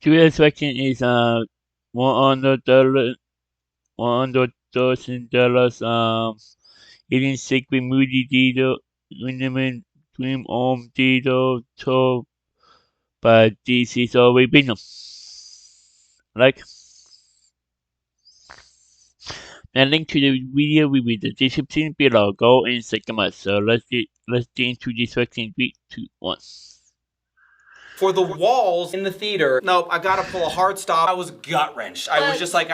Julia second is $100, $100,000 eating sacred movie theater, minimum dream home theater, tour, but this is already been like. And link to the video will be in the description below. Go and check them out. So let's get into this section. 3, 2, 1. For the walls in the theater, nope, I gotta pull a hard stop. I was gut wrenched. I was just like,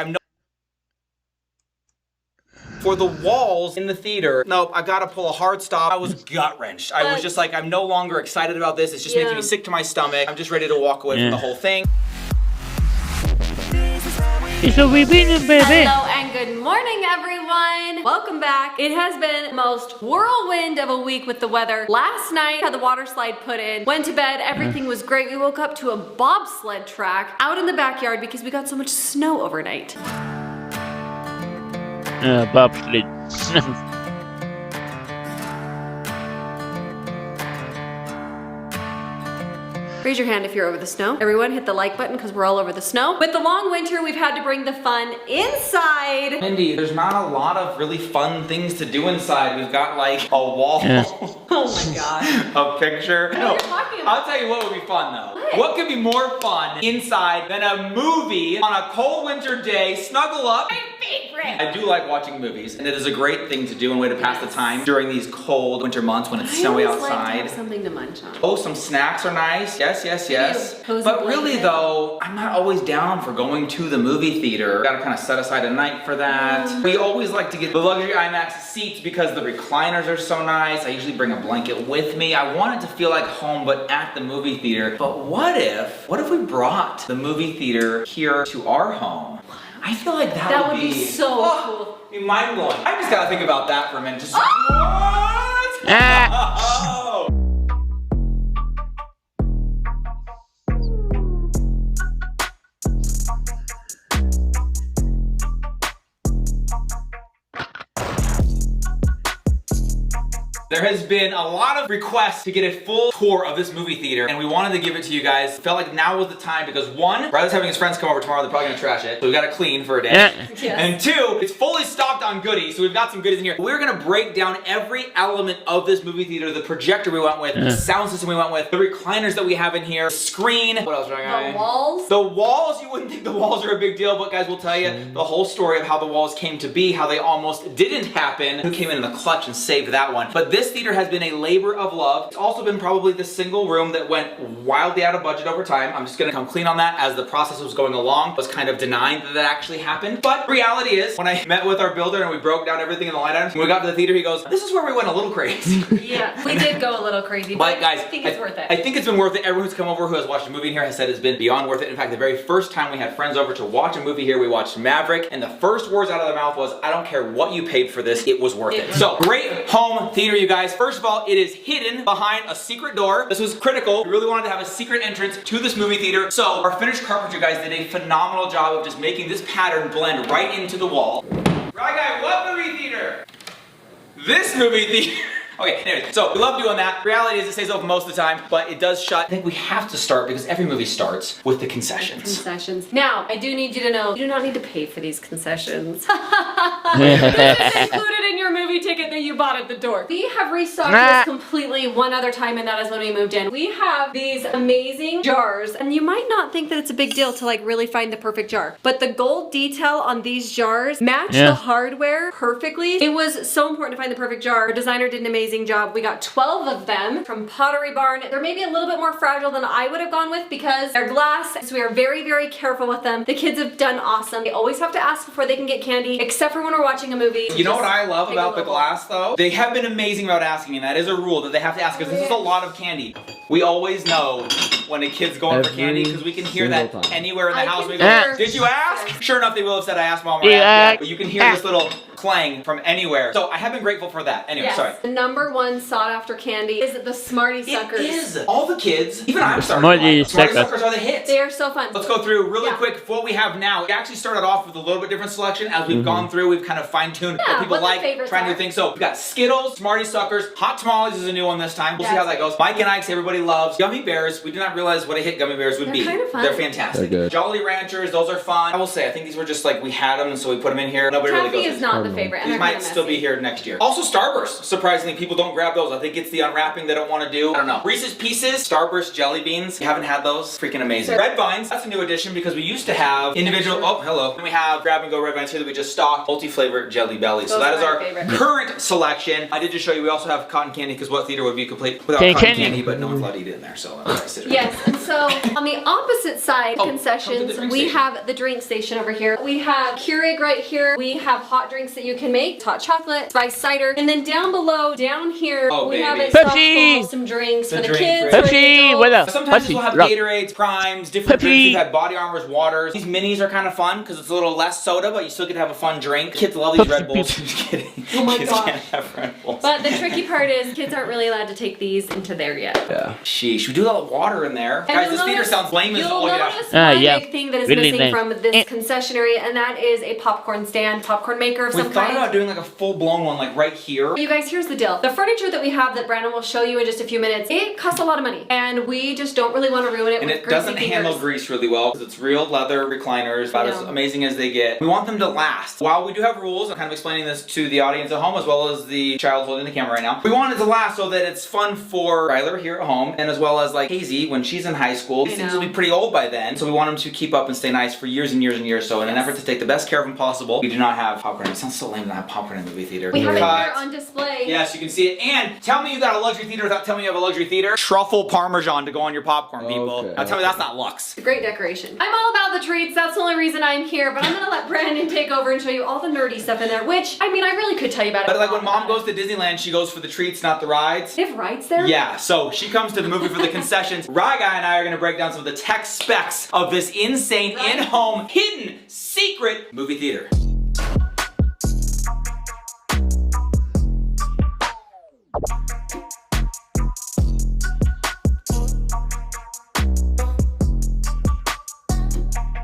For the walls in the theater, nope, I gotta pull a hard stop. I was gut wrenched. I was just like, I'm no longer excited about this. It's just making me sick to my stomach. I'm just ready to walk away from the whole thing. It's a repeating, baby. Hello and good morning, everyone. Welcome back. It has been the most whirlwind of a week with the weather. Last night, had the water slide put in, went to bed, everything was great. We woke up to a bobsled track out in the backyard because we got so much snow overnight. Bobsled. Raise your hand if you're over the snow. Everyone hit the like button because we're all over the snow. With the long winter, we've had to bring the fun inside. Mindy, there's not a lot of really fun things to do inside. We've got like a wall. Oh my god. A picture. What are you talking about? I'll tell you what would be fun though. What could be more fun inside than a movie on a cold winter day? Snuggle up. My favorite. I do like watching movies, and it is a great thing to do and way to pass the time during these cold winter months when it's snowy outside. Like to have something to munch on. Oh, some snacks are nice. Yes. Cozy But really blanket. though, I'm not always down for going to the movie theater. Gotta kind of set aside a night for that. We always like to get the luxury IMAX seats because the recliners are so nice. I usually bring a blanket with me. I want it to feel like home, but at the movie theater. But what if we brought the movie theater here to our home? I feel like that would be so cool. Be mind blowing. I just gotta think about that for a minute. Just what? There has been a lot of requests to get a full tour of this movie theater, and we wanted to give it to you guys. Felt like now was the time because one, Riley's having his friends come over tomorrow, they're probably gonna trash it, so we gotta clean for a day. Yes. And two, it's fully stocked on goodies, so we've got some goodies in here. We're gonna break down every element of this movie theater, the projector we went with, the sound system we went with, the recliners that we have in here, the screen. What else, The walls. The walls, you wouldn't think the walls are a big deal, but guys, we'll tell you the whole story of how the walls came to be, how they almost didn't happen, who came in the clutch and saved that one. But this theater has been a labor of love. It's also been probably the single room that went wildly out of budget over time. I'm just gonna come clean on that as the process was going along. I was kind of denying that actually happened. But reality is, when I met with our builder and we broke down everything in the light items, when we got to the theater, he goes, this is where we went a little crazy. Yeah, we did go a little crazy, but guys, I think it's worth it. I think it's been worth it. Everyone who's come over who has watched a movie in here has said it's been beyond worth it. In fact, the very first time we had friends over to watch a movie here, we watched Maverick, and the first words out of their mouth was, I don't care what you paid for this, it was worth it. So, great home theater, you guys. First of all, it is hidden behind a secret door. This was critical. We really wanted to have a secret entrance to this movie theater. So, our finished carpenter guys did a phenomenal job of just making this pattern blend right into the wall. Right, guy, what movie theater? This movie theater. Okay, anyways, so we love doing that. Reality is it stays open most of the time, but it does shut. I think we have to start because every movie starts with the concessions. Concessions. Now, I do need you to know, you do not need to pay for these concessions. This is included in your movie ticket that you bought at the door. We have restocked this completely one other time, and that is when we moved in. We have these amazing jars, and you might not think that it's a big deal to like really find the perfect jar, but the gold detail on these jars match the hardware perfectly. It was so important to find the perfect jar. Our designer did an amazing job. We got 12 of them from Pottery Barn. They're maybe a little bit more fragile than I would have gone with because they're glass, so we are very, very careful with them. The kids have done awesome. They always have to ask before they can get candy, except for when we're watching a movie. You know what I love about the glass though? They have been amazing about asking, and that is a rule that they have to ask because this is a lot of candy. We always know when a kid's going for candy because we can hear that anywhere in the house. We go, did you ask? Sure enough, they will have said, I asked mom or I asked dad, but you can hear this little playing from anywhere. So I have been grateful for that. Anyway, yes. sorry. The #1 sought after candy is the Smarty Suckers. It is. All the kids, even I'm starting Smarty to like them. Smarty Suckers. Suckers are the hits. They are so fun. Let's go through really quick what we have now. We actually started off with a little bit different selection. As we've gone through, we've kind of fine-tuned what people like, trying new things. So we've got Skittles, Smarty Suckers, Hot Tamales is a new one this time. We'll see how that goes. Mike and Ike's everybody loves. Gummy Bears, we did not realize what a hit Gummy Bears would be. Kind of fun. They're fantastic. They're good. Jolly Ranchers, those are fun. I will say, I think these were just like, we had them, and so we put them in here. Nobody really goes. Taffy is not the favorite. These might still be here next year. Also Starburst, surprisingly, people don't grab those. I think it's the unwrapping they don't want to do. I don't know. Reese's Pieces, Starburst jelly beans. You haven't had those? Freaking amazing. Red Vines, that's a new addition because we used to have individual, oh, hello. And we have grab and go Red Vines here that we just stocked, multi-flavored Jelly Bellies. So that is our current selection. I did just show you, we also have cotton candy because what theater would be complete without cotton candy, but no one's allowed to eat it in there, so that's why I yes, and so on the opposite side, concessions, we have the drink station over here. We have Keurig right here. We have hot drinks that you can make, hot chocolate, spiced cider, and then down below, down here, we have it stocked full of some drinks for the kids, for the adults. Sometimes we'll have Gatorades, Primes, different drinks. We've had Body Armors, waters. These minis are kind of fun because it's a little less soda, but you still get to have a fun drink. Kids love these Red Bulls. Just kidding. Oh my kids gosh. can't have Red Bulls. But the tricky part is kids aren't really allowed to take these into there yet. Yeah. Sheesh, we do a lot of water in there. And Guys, this theater sounds lame as all You'll get out. notice one big thing that is Really missing lame. from this concession area, and that is a popcorn stand, popcorn maker of We some thought kind. about doing like a full-blown one, like right here. You guys, here's the deal. The furniture that we have that Brandon will show you in just a few minutes, it costs a lot of money. And we just don't really want to ruin it And with it greasy doesn't handle fingers. grease really well because it's real leather recliners, about as amazing as they get. We want them to last. While we do have rules, I'm kind of explaining this to the audience at home as well as the child holding the camera right now. We want it to last so that it's fun for Ryler here at home and as well as like Hazy when she's in high school. These things will be pretty old by then, so we want them to keep up and stay nice for years and years and years. So in an effort to take the best care of them possible, we do not have popcorn. It sounds so lame to not have popcorn in the movie theater. We have it here on display. Yes, you can see it. And tell me you got a luxury theater without telling me you have a luxury theater. Truffle Parmesan to go on your popcorn, people. Now tell me that's not luxe. It's a great decoration. I'm all about the treats. That's the only reason I'm here, but I'm gonna let Brandon take over and show you all the nerdy stuff in there, which, I mean, I really could tell you about it. But like when mom goes to Disneyland, she goes for the treats, not the rides. They have rides there? Yeah, so she comes to the movie for the concessions. Rye Guy and I are gonna break down some of the tech specs of this insane, in-home, hidden, secret movie theater.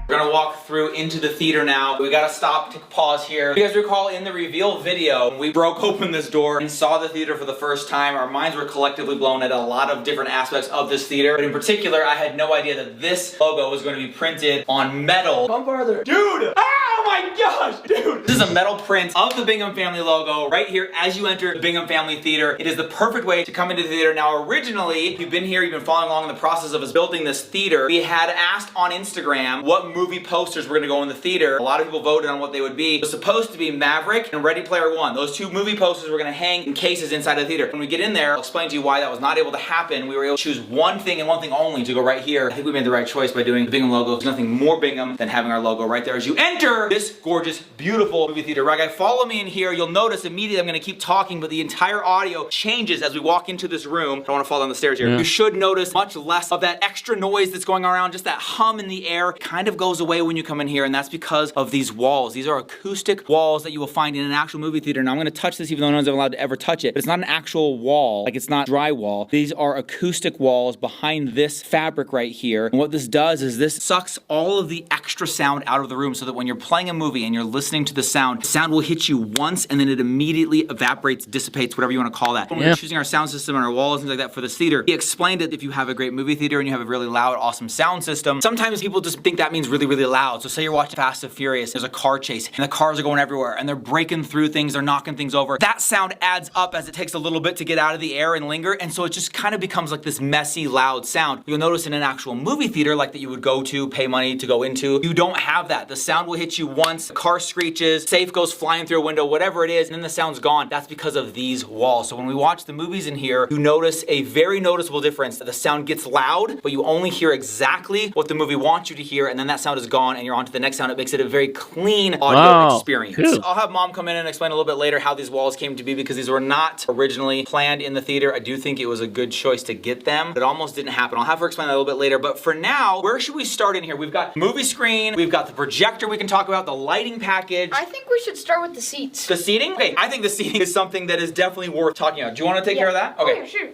We're gonna walk through into the theater now. We gotta stop, take a pause here. If you guys recall in the reveal video, when we broke open this door and saw the theater for the first time, our minds were collectively blown at a lot of different aspects of this theater. But in particular, I had no idea that this logo was going to be printed on metal. Come farther. Dude! Oh my gosh, dude! This is a metal print of the Bingham Family logo right here as you enter the Bingham Family Theater. It is the perfect way to come into the theater. Now, originally, if you've been here, you've been following along in the process of us building this theater, we had asked on Instagram what movie posters were gonna go in the theater. A lot of people voted on what they would be. It was supposed to be Maverick and Ready Player One. Those two movie posters were gonna hang in cases inside the theater. When we get in there, I'll explain to you why that was not able to happen. We were able to choose one thing and one thing only to go right here. I think we made the right choice by doing the Bingham logo. There's nothing more Bingham than having our logo right there as you enter this gorgeous, beautiful movie theater. Right, guys, follow me in here. You'll notice immediately I'm gonna keep talking, but the entire audio changes as we walk into this room. I don't wanna fall down the stairs here. You should notice much less of that extra noise that's going around, just that hum in the air. It kind of goes away when you come in here, and that's because of these walls. These are acoustic walls that you will find in an actual movie theater. Now I'm gonna touch this even though no one's allowed to ever touch it, but it's not an actual wall, like it's not drywall. These are acoustic walls behind this fabric right here. And what this does is this sucks all of the extra sound out of the room so that when you're playing a movie and you're listening to the sound will hit you once and then it immediately evaporates, dissipates, whatever you wanna call that. When we were choosing our sound system and our walls and things like that for this theater, he explained that if you have a great movie theater and you have a really loud, awesome sound system, sometimes people just think that means really, really loud. So say you're watching Fast and Furious, there's a car chase and the cars are going everywhere and they're breaking through things, they're knocking things over. That sound adds up as it takes a little bit to get out of the air and linger, and so it just kind of becomes like this messy, loud sound. You'll notice in an actual movie theater like that you would go to, pay money to go into, you don't have that. The sound will hit you once, the car screeches, safe goes flying through a window, whatever it is, and then the sound's gone. That's because of these walls. So when we watch the movies in here, you notice a very noticeable difference. The sound gets loud, but you only hear exactly what the movie wants you to hear, and then that sound is gone and you're on to the next sound. It makes it a very clean audio experience. Cool. I'll have mom come in and explain a little bit later how these walls came to be because these were not originally planned in the theater. I do think it was a good choice to get them. It almost didn't happen. I'll have her explain that a little bit later, but for now, where should we start in here? We've got movie screen, we've got the projector we can talk about. about the lighting package. I think we should start with the seats. The seating? Okay, I think the seating is something that is definitely worth talking about. Do you want to take care of that? Okay. Oh, yeah, sure.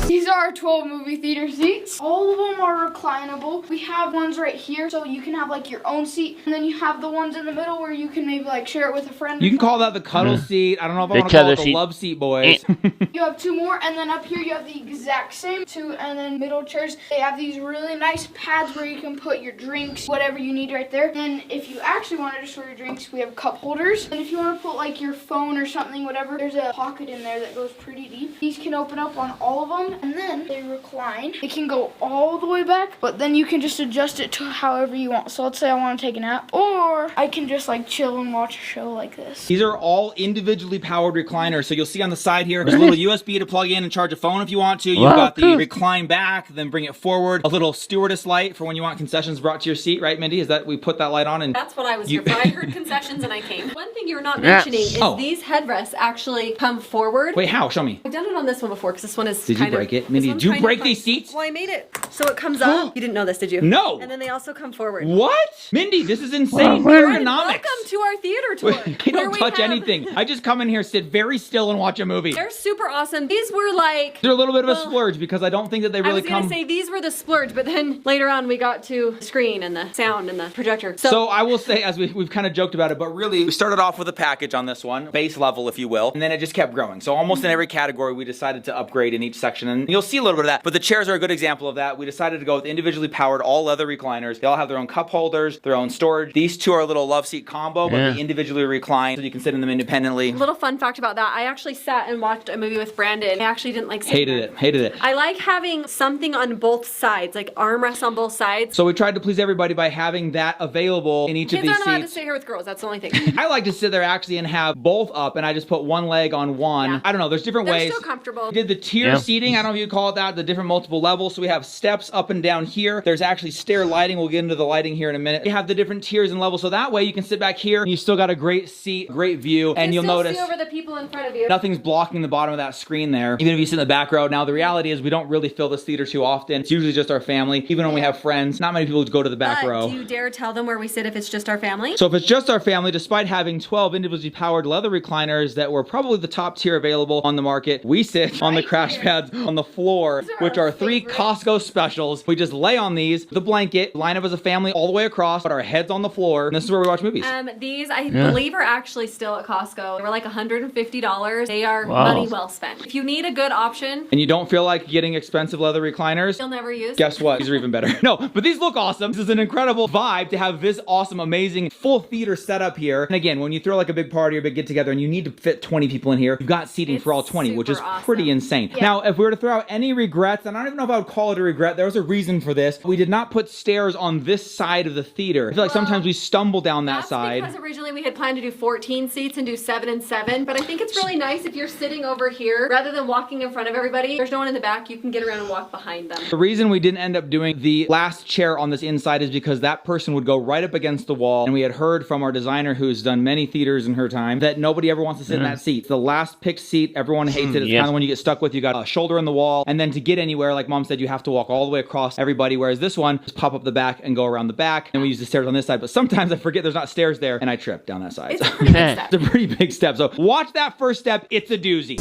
These are our 12 movie theater seats. All of them are reclinable. We have ones right here, so you can have like your own seat. And then you have the ones in the middle where you can maybe like share it with a friend. You can call that the cuddle seat. I don't know if I want to call it the love seat, boys. You have two more, and then up here you have the exact same two, and then middle chairs. They have these really nice pads where you can put your drinks, whatever you need right there. And if you actually wanted to store your drinks, we have cup holders. And if you want to put like your phone or something, whatever, there's a pocket in there that goes pretty deep. These can open up on all of them, and then they recline. They can go all the way back, but then you can just adjust it to however you want. So let's say I want to take a nap, or I can just like chill and watch a show like this. These are all individually powered recliners. So you'll see on the side here, there's a little USB to plug in and charge a phone if you want to. You've got the recline back, then bring it forward. A little stewardess light for when you want concessions brought to your seat, right, Mindy? Is that we put that light on? And that's what I was here for. I heard concessions and I came. One thing you're not mentioning is these headrests actually come forward. Wait, how? Show me. I've done it on this one before because this one is Did you break it? Mindy, did you break these seats? Well, I made it so it comes up. You didn't know this, did you? No. And then they also come forward. What? Mindy, this is insane. Welcome Ergonomics. to our theater tour. I don't touch anything. I just come in here, sit very still, and watch a movie. They're super awesome. These were like... They're a little bit of a splurge because I don't think that they really come... I was going to say these were the splurge, but then later on we got to the screen and the sound and the projector. So I will say, as we've kind of joked about it, but really we started off with a package on this one, base level if you will, and then it just kept growing. So almost in every category we decided to upgrade in each section, and you'll see a little bit of that. But the chairs are a good example of that. We decided to go with individually powered all leather recliners. They all have their own cup holders, their own storage. These two are a little love seat combo, but they individually recline so you can sit in them independently. Little fun fact about that, I actually sat and watched a movie with Brandon. I actually didn't like sitting there. Hated it. I like having something on both sides, like armrests on both sides. So we tried to please everybody by having that available in each of these seats. Kids aren't allowed to stay here with girls, that's the only thing. I like to sit there actually and have both up, and I just put one leg on one. Yeah. I don't know, there's different ways. They're still comfortable. We did the tier seating, I don't know if you'd call it that, the different multiple levels. So we have steps up and down here. There's actually stair lighting. We'll get into the lighting here in a minute. You have the different tiers and levels, so that way you can sit back here and you still got a great seat, great view, and you'll notice see over the people in front of you. Nothing's blocking the bottom of that screen there. Even if you sit in the back row. Now the reality is we don't really fill this theater too often. It's usually just our family. Even when we have friends, not many people go to the back row. Do you dare tell them where we sit if it's just our family? So if it's just our family, despite having 12 individually powered leather recliners that were probably the top tier available on the market, we sit on the crash pads on the floor, which are 3 Costco specials. We just lay on these, the blanket, line up as a family all the way across, put our heads on the floor, and this is where we watch movies. These I believe are actually still at Costco. They were like $150. They are money well spent. If you need a good option and you don't feel like getting expensive leather recliners you'll never use, guess what? These are even better. No, but these look awesome. This is an incredible vibe to have this awesome, amazing full theater setup here. And again, when you throw like a big party or a big get together and you need to fit 20 people in here, you've got seating for all 20, which is pretty insane. Yeah. Now, if we were to throw out any regrets, and I don't even know if I would call it a regret, there was a reason for this. We did not put stairs on this side of the theater. I feel like sometimes we stumble down that side. Because originally we had planned to do 14 seats and do 7 and 7, but I think it's really nice if you're sitting over here rather than walking in front of everybody. There's no one in the back. You can get around and walk behind them. The reason we didn't end up doing the last chair on this inside is because that person would go right up against the wall, and we had heard from our designer who's done many theaters in her time that nobody ever wants to sit in that seat. It's the last picked seat. Everyone hates it. It's kind of when you get stuck with. You got a shoulder in the wall, and then to get anywhere, like Mom said, you have to walk all the way across everybody, whereas this one, just pop up the back and go around the back, and we use the stairs on this side, but sometimes I forget there's not stairs there, and I trip down that side. It's a pretty big step. It's a pretty big step. So watch that first step. It's a doozy.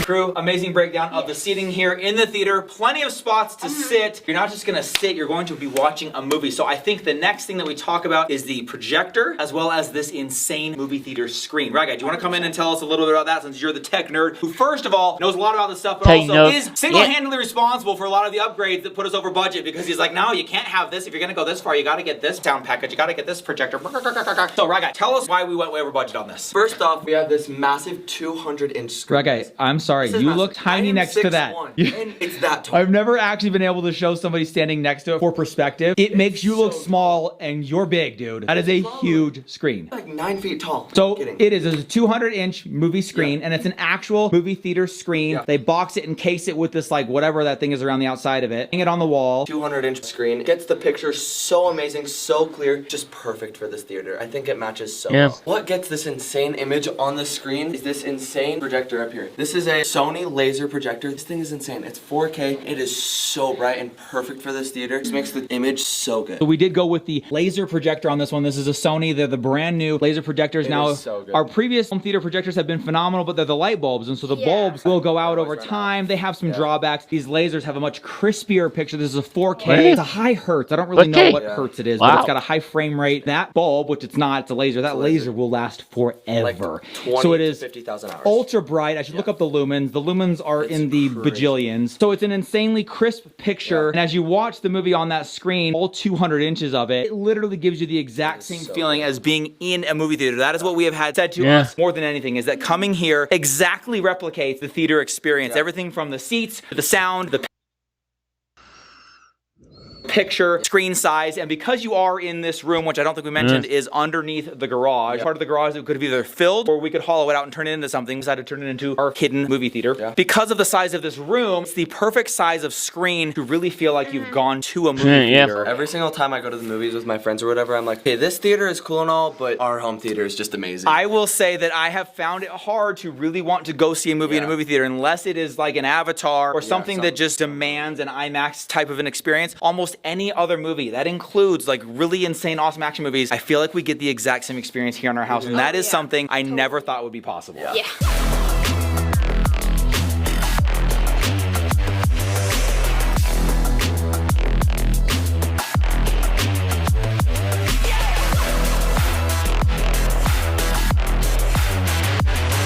Crew, amazing breakdown of the seating here in the theater. Plenty of spots to sit. You're not just gonna sit, you're going to be watching a movie. So I think the next thing that we talk about is the projector, as well as this insane movie theater screen. Right, guys, do you wanna come in and tell us a little bit about that, since you're the tech nerd who, first of all, knows a lot about this stuff, but also is single-handedly responsible for a lot of the upgrades that put us over budget, because he's like, no, you can't have this. If you're gonna go this far, you gotta get this sound package, you gotta get this projector. So, right, guys, tell us why we went way over budget on this. First off, we have this massive 200-inch screen. Right, guys, I'm sorry. sorry. You look tiny next to that. And it's that tall. I've never actually been able to show somebody standing next to it for perspective. It makes you look small, and you're big, dude. That is a huge screen. Like 9 feet tall. So it is a 200-inch movie screen, and it's an actual movie theater screen. Yeah. They box it and case it with this, like, whatever that thing is around the outside of it. Hang it on the wall. 200-inch screen. Gets the picture so amazing, so clear. Just perfect for this theater. I think it matches so well. What gets this insane image on the screen is this insane projector up here. This is a Sony laser projector. This thing is insane. It's 4K. It is so bright and perfect for this theater. This makes the image so good. So we did go with the laser projector on this one. This is a Sony. They're the brand new laser projectors. Now, so good. Our previous home theater projectors have been phenomenal, but they're the light bulbs, and so the bulbs will go out over time. They have some drawbacks. These lasers have a much crispier picture. This is a 4K. It's a high hertz. I don't really know what hertz it is, but it's got a high frame rate. That bulb, which it's not, it's a laser. That laser will last forever. Like 20 so it is 50,000 hours. Ultra bright. I should look up the lumens. The lumens are in the bajillions. So it's an insanely crisp picture. And as you watch the movie on that screen, all 200 inches of it, it literally gives you the exact same feeling as being in a movie theater. That is what we have had said to us more than anything, is that coming here exactly replicates the theater experience. Everything from the seats, to the sound, the picture, screen size, and because you are in this room, which I don't think we mentioned, is underneath the garage. Part of the garage that could have either filled or we could hollow it out and turn it into something. We decided to turn it into our hidden movie theater. Because of the size of this room, it's the perfect size of screen to really feel like you've gone to a movie theater. Every single time I go to the movies with my friends or whatever, I'm like, hey, this theater is cool and all, but our home theater is just amazing. I will say that I have found it hard to really want to go see a movie in a movie theater unless it is like an Avatar or something that just demands an IMAX type of an experience. Almost any other movie that includes like really insane, awesome action movies, I feel like we get the exact same experience here in our house, and that is something I never thought would be possible.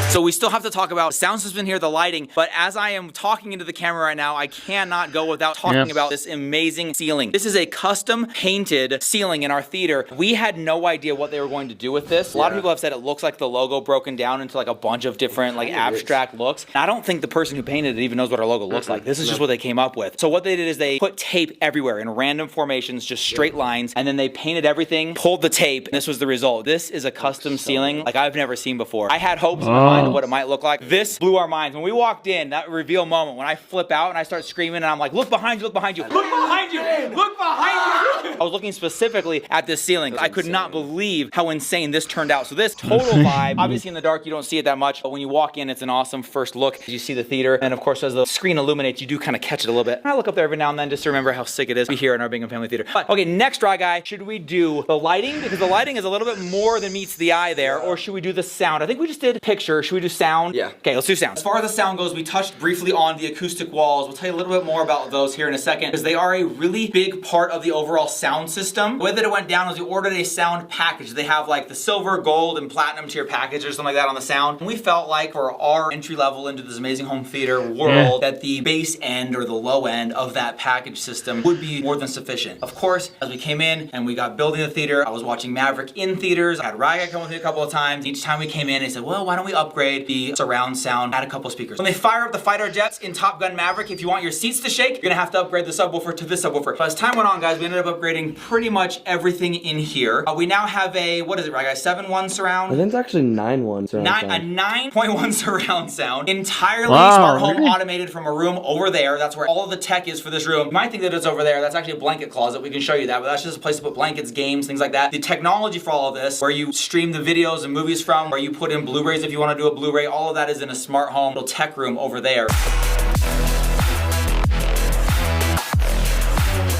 So we still have to talk about the sound system here, the lighting, but as I am talking into the camera right now, I cannot go without talking about this amazing ceiling. This is a custom painted ceiling in our theater. We had no idea what they were going to do with this. A lot of people have said it looks like the logo broken down into like a bunch of different like abstract looks. And I don't think the person who painted it even knows what our logo looks like. This is just what they came up with. So what they did is they put tape everywhere in random formations, just straight lines, and then they painted everything, pulled the tape, and this was the result. This is a custom ceiling like I've never seen before. I had hopes in my mind of what it might look like. This blew our minds. When we walked in, that reveal moment, when I flip out and I start screaming and I'm like, look behind you, look behind you, look behind you, look behind you. I was looking specifically at this ceiling. I could not believe how insane this turned out. So this total vibe, obviously in the dark you don't see it that much, but when you walk in, it's an awesome first look. You see the theater, and of course as the screen illuminates, you do kind of catch it a little bit. And I look up there every now and then just to remember how sick it is to be here in our Bingham Family Theater. But okay, next Dry Guy, should we do the lighting? Because the lighting is a little bit more than meets the eye there, or should we do the sound? I think we just did picture. Should we do sound? Yeah. Okay, let's do sound. As far as the sound goes, we touched briefly on the acoustic walls. We'll tell you a little bit more about those here in a second, because they are a really big part of the overall sound system. The way that it went down was we ordered a sound package. They have like the silver, gold, and platinum tier package or something like that on the sound. And we felt like for our entry level into this amazing home theater world, that the base end or the low end of that package system would be more than sufficient. Of course, as we came in and we got building the theater, I was watching Maverick in theaters. I had Ryan come with me a couple of times. Each time we came in, they said, well, why don't we upgrade the surround sound, add a couple speakers. When they fire up the fighter jets in Top Gun Maverick, if you want your seats to shake, you're gonna have to upgrade the subwoofer to this subwoofer. But as time went on, guys, we ended up upgrading pretty much everything in here. We now have a, what is it, right guys, 7.1 surround? I think it's actually 9.1 surround sound. A 9.1 surround sound. Entirely smart home automated from a room over there. That's where all of the tech is for this room. You might think that it's over there. That's actually a blanket closet. We can show you that, but that's just a place to put blankets, games, things like that. The technology for all of this, where you stream the videos and movies from, where you put in Blu-rays if you want to do a Blu-ray, all of that is in a smart home little tech room over there.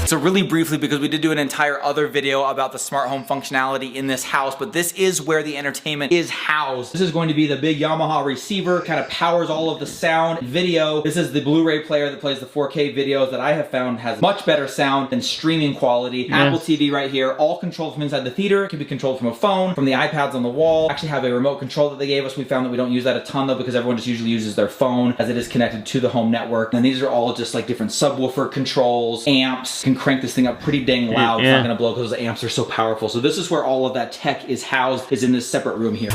So really briefly, because we did do an entire other video about the smart home functionality in this house, but this is where the entertainment is housed. This is going to be the big Yamaha receiver, kind of powers all of the sound and video. This is the Blu-ray player that plays the 4K videos that I have found has much better sound than streaming quality. Apple TV right here, all controlled from inside the theater. It can be controlled from a phone, from the iPads on the wall. Actually have a remote control that they gave us. We found that we don't use that a ton though, because everyone just usually uses their phone as it is connected to the home network. And these are all just like different subwoofer controls, amps, can crank this thing up pretty dang loud. It's not gonna blow because the amps are so powerful. So this is where all of that tech is housed, is in this separate room here.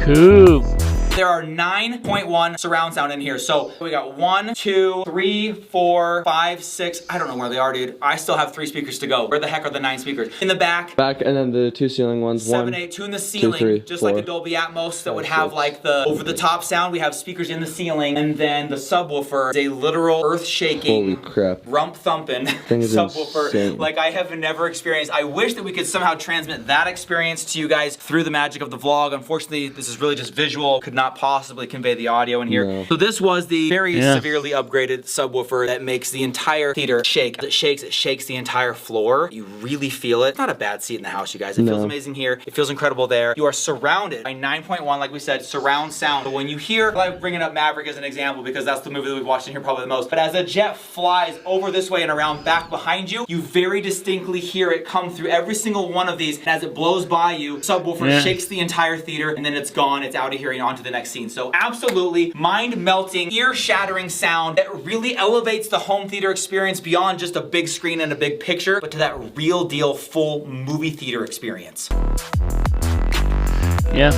Cool. There are 9.1 surround sound in here. So we got 1, 2, 3, 4, 5, 6. I don't know where they are, dude. I still have 3 speakers to go. Where the heck are the 9 speakers? In the back, and then the 2 ceiling ones. 7, 1, 8, 2 in the ceiling, 2, 3, just 4, like a Dolby Atmos that would have 6. like the over-the-top sound. We have speakers in the ceiling, and then the subwoofer is a literal earth-shaking, rump-thumping subwoofer insane. like I have never experienced. I wish that we could somehow transmit that experience to you guys through the magic of the vlog. Unfortunately, this is really just visual. Could not possibly convey the audio in here. No. So this was the very severely upgraded subwoofer that makes the entire theater shake. As it shakes the entire floor. You really feel it. It's not a bad seat in the house, you guys. It feels amazing here. It feels incredible there. You are surrounded by 9.1, like we said, surround sound. But when you hear, I'm bringing up Maverick as an example because that's the movie that we've watched in here probably the most. But as a jet flies over this way and around back behind you, you very distinctly hear it come through every single one of these. And as it blows by you, subwoofer shakes the entire theater, and then it's gone. It's out of here and on to the next scene. So absolutely mind-melting, ear-shattering sound that really elevates the home theater experience beyond just a big screen and a big picture, but to that real deal full movie theater experience. Yeah.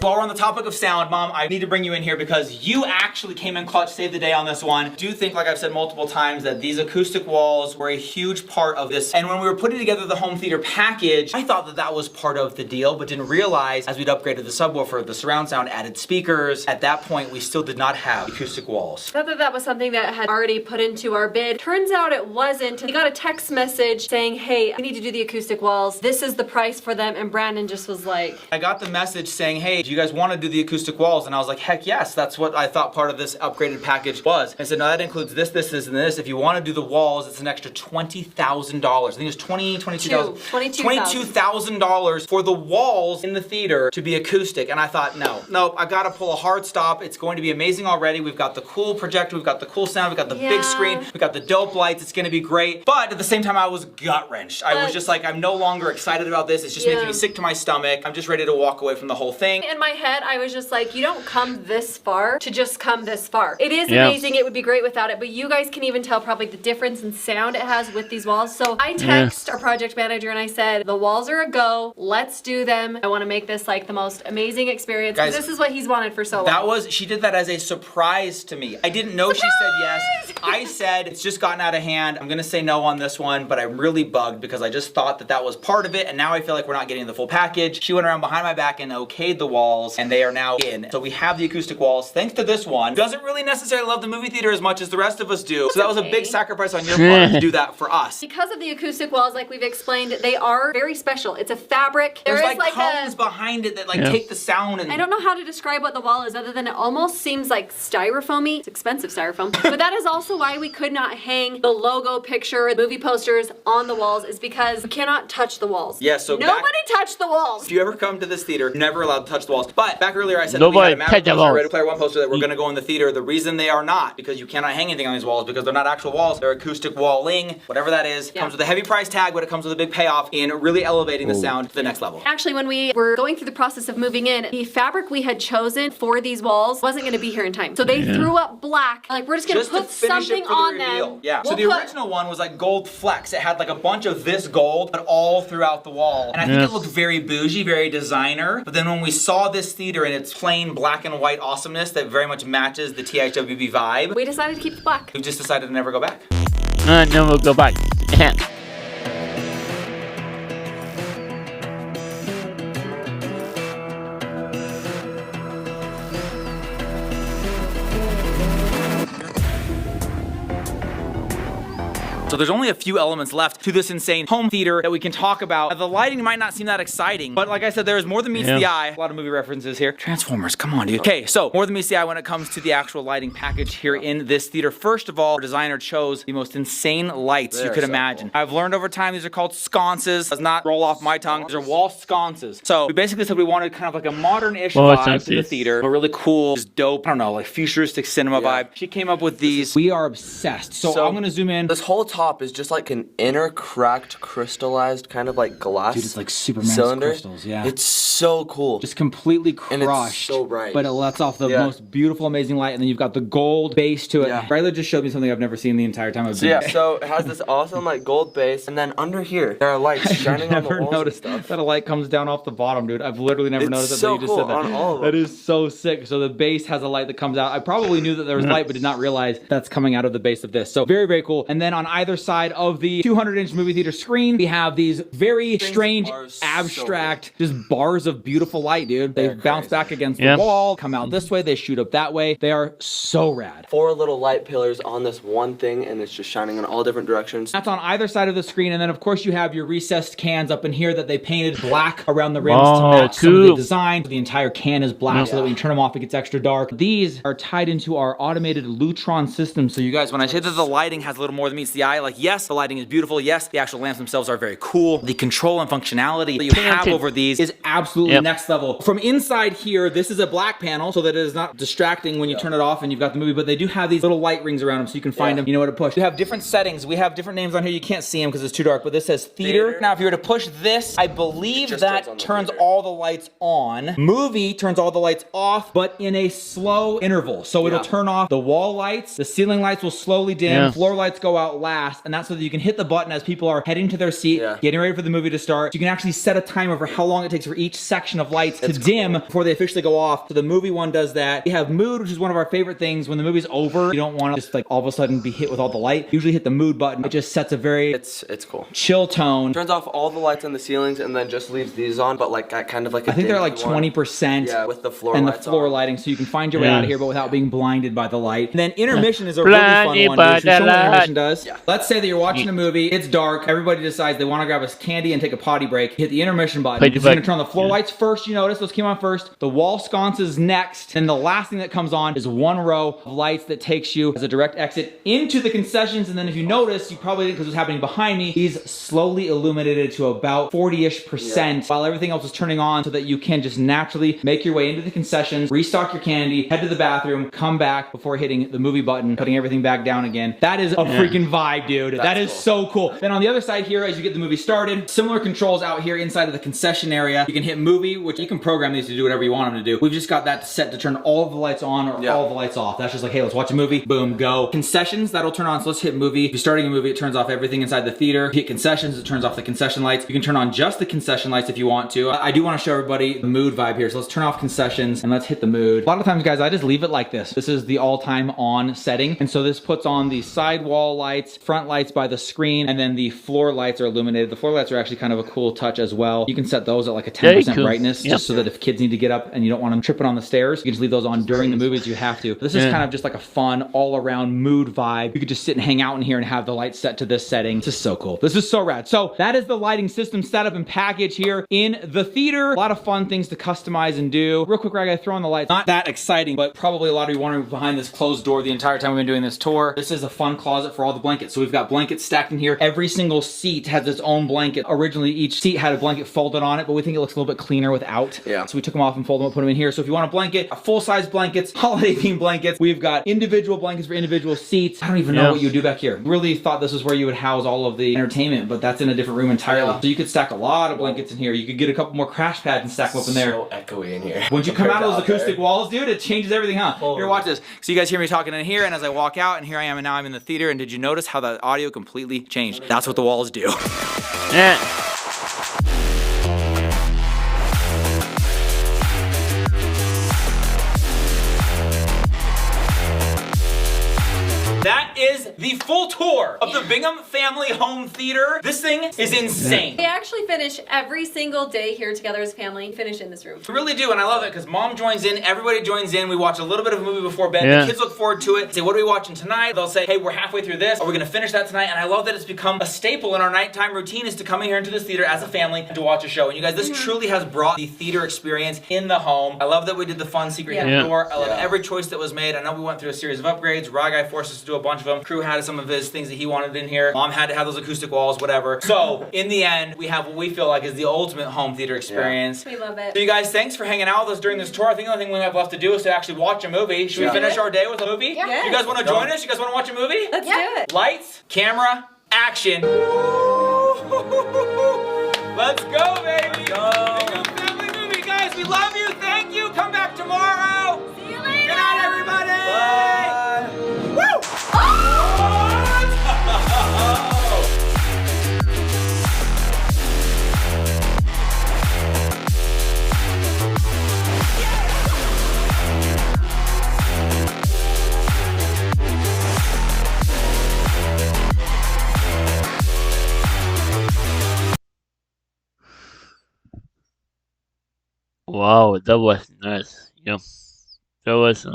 While we're on the topic of sound, Mom, I need to bring you in here because you actually came in clutch, saved the day on this one. Do think, like I've said multiple times, that these acoustic walls were a huge part of this. And when we were putting together the home theater package, I thought that that was part of the deal, but didn't realize as we'd upgraded the subwoofer, the surround sound, added speakers, at that point, we still did not have acoustic walls. Thought that that was something that had already put into our bid. Turns out it wasn't. We got a text message saying, hey, we need to do the acoustic walls. This is the price for them. And Brandon just was like... I got the message saying, hey, do you guys want to do the acoustic walls? And I was like, heck yes, that's what I thought part of this upgraded package was. I said, no, that includes this, this, this, and this. If you want to do the walls, it's an extra $20,000. I think it's $22,000 for the walls in the theater to be acoustic. And I thought, no, I gotta pull a hard stop. It's going to be amazing already. We've got the cool projector, we've got the cool sound, we've got the big screen, we've got the dope lights. It's gonna be great. But at the same time, I was gut-wrenched. I was just like, I'm no longer excited about this. It's just making me sick to my stomach. I'm just ready to walk away from the whole thing. In my head, I was just like, you don't come this far to just come this far. It is amazing. It would be great without it, but you guys can even tell probably the difference in sound it has with these walls. So I text our project manager and I said, the walls are a go. Let's do them. I want to make this like the most amazing experience. Guys, this is what he's wanted for so long. She did that as a surprise to me. I didn't know she said yes. I said, it's just gotten out of hand. I'm gonna say no on this one, but I'm really bugged because I just thought that that was part of it, and now I feel like we're not getting the full package. She went around behind my back and okayed the walls, and they are now in. So we have the acoustic walls, thanks to this one. Doesn't really necessarily love the movie theater as much as the rest of us do. So that was a big sacrifice on your part to do that for us. Because of the acoustic walls, like we've explained, they are very special. It's a fabric. There's like cones behind it that like take the sound and... I don't know how to describe what the wall is other than it almost seems like styrofoamy. It's expensive styrofoam. But that is also why we could not hang the logo picture, movie posters on the walls, is because we cannot touch the walls. Yeah, so nobody touched the walls. If you ever come to this theater, you're never allowed to touch the walls. But back earlier I said that we had a Maverick poster, Ready Player One poster that we're gonna go in the theater. The reason they are not, because you cannot hang anything on these walls, because they're not actual walls, they're acoustic walling, whatever that is. Comes with a heavy price tag, but it comes with a big payoff in really elevating the sound to the next level. Actually, when we were going through the process of moving in, the fabric we had chosen for these walls wasn't gonna be here in time. So they threw up black, like we're just gonna put something on them. Yeah, so the original one was like gold flecks. It had like a bunch of this gold, but all throughout the wall. And I think it looked very bougie, very designer. But then when we saw this theater and its plain black and white awesomeness that very much matches the THWB vibe, we decided to keep the black. We've just decided to never go back. No, we'll go back. So there's only a few elements left to this insane home theater that we can talk about. The lighting might not seem that exciting, but like I said, there is more than meets the eye. A lot of movie references here. Transformers, come on, dude. Okay, so more than meets the eye when it comes to the actual lighting package here in this theater. First of all, our designer chose the most insane lights you could imagine. Cool. I've learned over time these are called sconces. Does not roll off my tongue. These are wall sconces. So we basically said we wanted kind of like a modern-ish vibe to the theater. A really cool, just dope, I don't know, like futuristic cinema vibe. She came up with these. We are obsessed. So I'm gonna zoom in. This whole top is just like an inner cracked, crystallized kind of like glass. Dude, it's like Superman's cylinder. crystals, yeah. It's so cool. Just completely crushed. And it's so bright. But it lets off the most beautiful, amazing light, and then you've got the gold base to it. Yeah. Riley just showed me something I've never seen the entire time I've been Yeah, so it has this awesome like gold base, and then under here there are lights shining on the never walls noticed and stuff. that a light comes down off the bottom, dude. I've literally never noticed that. So You just cool said that. on all of That them. is so sick. So the base has a light that comes out. I probably knew that there was light, but did not realize that's coming out of the base of this. So very, very cool. And then on either side of the 200-inch movie theater screen, we have these very strange, abstract, just bars of beautiful light, dude. They bounce back against the wall, come out this way, they shoot up that way. They are so rad. 4 little light pillars on this one thing, and it's just shining in all different directions. That's on either side of the screen, and then of course you have your recessed cans up in here that they painted black around the rims to match some of the design. The entire can is black so that when you turn them off it gets extra dark. These are tied into our automated Lutron system. So you guys, when I say that the lighting has a little more than meets the eye, like yes, the lighting is beautiful, yes, the actual lamps themselves are very cool. The control and functionality that you have over these is absolutely next level. From inside here, this is a black panel so that it is not distracting when you turn it off and you've got the movie, but they do have these little light rings around them so you can find them, you know what to push. You have different settings. We have different names on here. You can't see them because it's too dark, but this says theater. Now if you were to push this, I believe that turns all the lights on. Movie turns all the lights off, but in a slow interval. So it'll turn off the wall lights, the ceiling lights will slowly dim, floor lights go out last, and that's so that you can hit the button as people are heading to their seat, getting ready for the movie to start. You can actually set a timer for how long it takes for each section of lights to dim before they officially go off. So the movie one does that. We have mood, which is one of our favorite things. When the movie's over, you don't want to just like all of a sudden be hit with all the light. Usually hit the mood button. It just sets a very It's cool. chill tone. Turns off all the lights on the ceilings and then just leaves these on, but like at kind of like a I think they're like dingy one. 20%. Yeah, with the floor and the lights floor on. lighting, so you can find your way out of here, but without being blinded by the light. And then intermission is a really fun one. Dude. Should we show what intermission does? Yeah. Let's say that you're watching a movie, it's dark, everybody decides they want to grab a candy and take a potty break. Hit the intermission button. It's going to turn on the floor lights first. You notice those came on first. The wall sconces next, and the last thing that comes on is one row of lights that takes you as a direct exit into the concessions. And then if you notice, you probably didn't because it's happening behind me. These slowly illuminated to about 40-ish% while everything else is turning on, so that you can just naturally make your way into the concessions, restock your candy, head to the bathroom, come back before hitting the movie button, putting everything back down again. That is a freaking vibe, dude. That is so cool. Then on the other side here, as you get the movie started, similar controls out here inside of the concession area. You can hit movie, which you can program these to do whatever you want them to do. We've just got that set to turn all of the lights on or all of the lights off. That's just like, hey, let's watch a movie. Boom, go. Concessions, that'll turn on. So let's hit movie. If you're starting a movie, it turns off everything inside the theater. If you hit concessions, it turns off the concession lights. You can turn on just the concession lights if you want to. I do want to show everybody the mood vibe here. So let's turn off concessions and let's hit the mood. A lot of times, guys, I just leave it like this. This is the all-time on setting. And so this puts on the side wall lights, front lights by the screen, and then the floor lights are illuminated. The floor lights are actually kind of a cool touch as well. You can set those at like a 10% brightness, just so that if kids need to get up and you don't want them tripping on the stairs, you can just leave those on during the movies. You have to. This is kind of just like a fun all-around mood vibe. You could just sit and hang out in here and have the lights set to this setting. This is so cool. This is so rad. So that is the lighting system setup and package here in the theater. A lot of fun things to customize and do. Real quick, I gotta throw on the lights. Not that exciting, but probably a lot of you wondering behind this closed door the entire time we've been doing this tour. This is a fun closet for all the blankets. So we've got blankets stacked in here. Every single seat has its own blanket. Originally, each seat had a blanket folded on it, but we think it looks a little bit cleaner without. Yeah. So we took them off and folded them up, put them in here. So if you want a blanket, a full-size blankets, holiday themed blankets, we've got individual blankets for individual seats. I don't even know what you would do back here. Really thought this was where you would house all of the entertainment, but that's in a different room entirely. So you could stack a lot of blankets in here. You could get a couple more crash pads and stack them up in there. So echoey in here. Once you come out of those acoustic walls, dude, it changes everything, huh? Here, watch this. So you guys hear me talking in here, and as I walk out, and here I am, and now I'm in the theater, and did you notice how the audio completely changed? That's what the walls do. That is the full tour of the Bingham Family Home Theater. This thing is insane. We actually finish every single day here together as a family, finish in this room. We really do, and I love it because Mom joins in, everybody joins in, we watch a little bit of a movie before bed, the kids look forward to it, say, what are we watching tonight? They'll say, hey, we're halfway through this, are we gonna finish that tonight? And I love that it's become a staple in our nighttime routine is to come in here into this theater as a family and to watch a show. And you guys, this truly has brought the theater experience in the home. I love that we did the fun secret hidden door. I love every choice that was made. I know we went through a series of upgrades. Raw Guy forced us to do a bunch of them. Crew had some of his things that he wanted in here. Mom had to have those acoustic walls, whatever. So, in the end, we have what we feel like is the ultimate home theater experience. We love it. So you guys, thanks for hanging out with us during this tour. I think the only thing we have left to do is to actually watch a movie. Should we finish our day with a movie? Yeah. You guys want to join us? You guys want to watch a movie? Let's do it. Lights, camera, action. Let's go, baby. Let's go. Big up family movie, guys. We love you. Thank you. Come back tomorrow. See you later. Good night, everybody. Bye. Woo! Wow, that was nice. Yeah, that was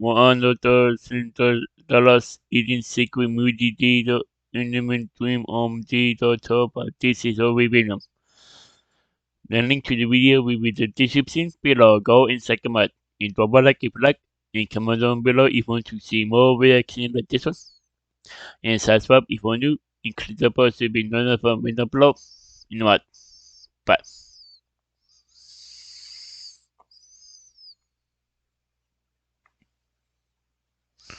$100 eating secret movie theater element dream theater top. This is all we video. The link to the video will be the description below. Go and check them out. And drop a like if you like. And comment down below if you want to see more reactions like this one. And subscribe if you want to. And click the bell to be notified when I upload. You know what? Bye.